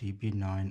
DB9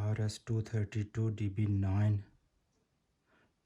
RS232 DB9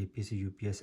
APC UPS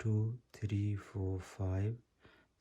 2 3 4 5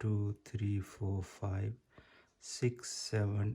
2 3 4 5 6 7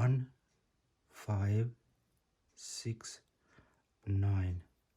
1 5 6 9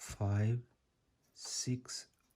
5 6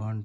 1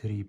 3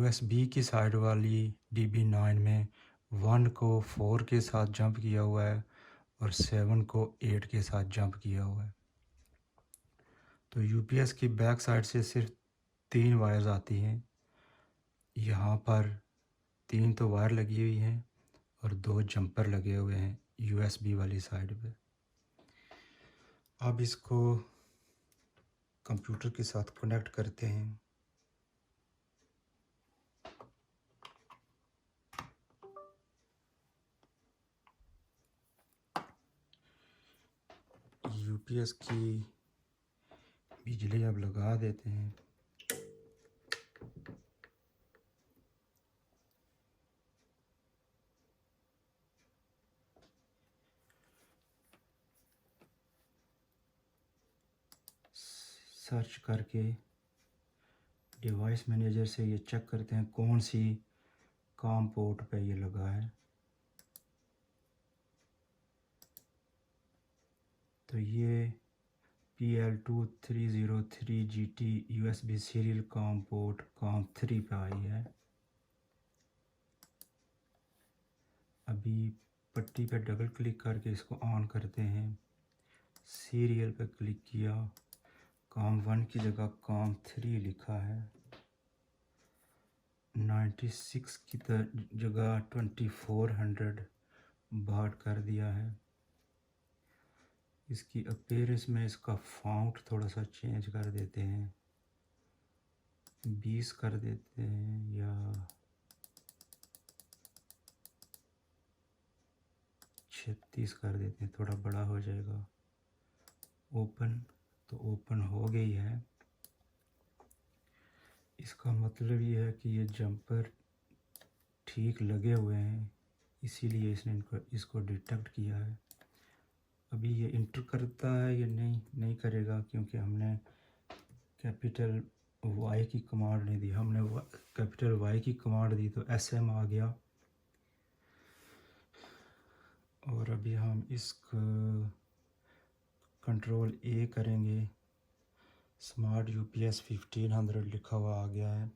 USB की side वाली DB9 में 1 को 4 के साथ जंप किया हुआ है और 7 को 8 के साथ जंप किया हुआ है। तो UPS की बैक साइड से सिर्फ 3 वायर्स आती हैं। यहाँ पर 3 तो वायर लगी हुई हैं और 2 जंपर लगे हुए हैं USB वाली साइड पे। अब इसको कंप्यूटर के साथ कनेक्ट करते हैं। UPS की बिजली अब लगा देते हैं। सर्च करके डिवाइस मैनेजर से ये चेक करते हैं कौन सी कॉम पोर्ट पे ये लगा है। तो ये PL2303GT USB serial com port com 3 पे आई है। अभी पट्टी पे डबल क्लिक करके इसको ऑन करते हैं। सीरियल पे क्लिक किया, कॉम 1 की जगह कॉम 3 लिखा है। 96 की जगह 2400 बाट कर दिया है। इसकी अपीयरेंस में इसका फॉन्ट थोड़ा सा चेंज कर देते हैं, 20 कर देते हैं या 36 कर देते हैं, थोड़ा बड़ा हो जाएगा। ओपन, तो ओपन हो गई है। इसका मतलब ये है कि ये जंपर ठीक लगे हुए हैं, इसीलिए इसने इसको डिटेक्ट किया है। अभी ये इंटर करता है या नहीं करेगा, क्योंकि हमने कैपिटल Y की कमांड नहीं दी। हमने कैपिटल Y की कमांड दी तो SM आ गया। और अभी हम इसको कंट्रोल A करेंगे। स्मार्ट UPS 1500 लिखा हुआ आ गया है।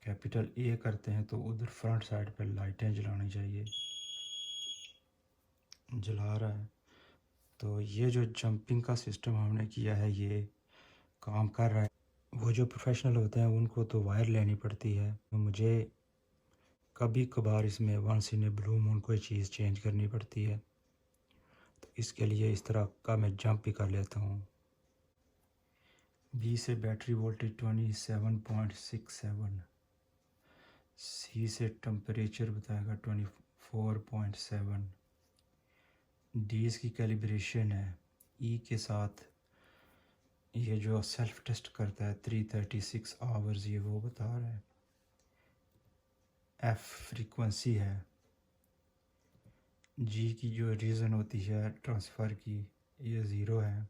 कैपिटल A करते हैं तो उधर फ्रंट साइड पर लाइटें जलानी चाहिए। जला रहा है। तो ये जो जंपिंग का सिस्टम हमने किया है ये काम कर रहा है। वो जो प्रोफेशनल होते हैं उनको तो वायर लेनी पड़ती है, तो मुझे कभी कभार इसमें once in a blue moon कोई चीज़ चेंज करनी पड़ती है। तो इसके लिए इस तरह का मैं जंप भी कर लेता हूँ। B से बैटरी वोल्टेज 27.67, C से टेम्परेचर बताएगा 24.7, D इसकी कैलिब्रेशन है। E के साथ ये जो सेल्फ टेस्ट करता है 336 आवर्स, ये वो बता रहा है। F फ्रीक्वेंसी है। G की जो रीज़न होती है ट्रांसफ़र की, ये 0 है।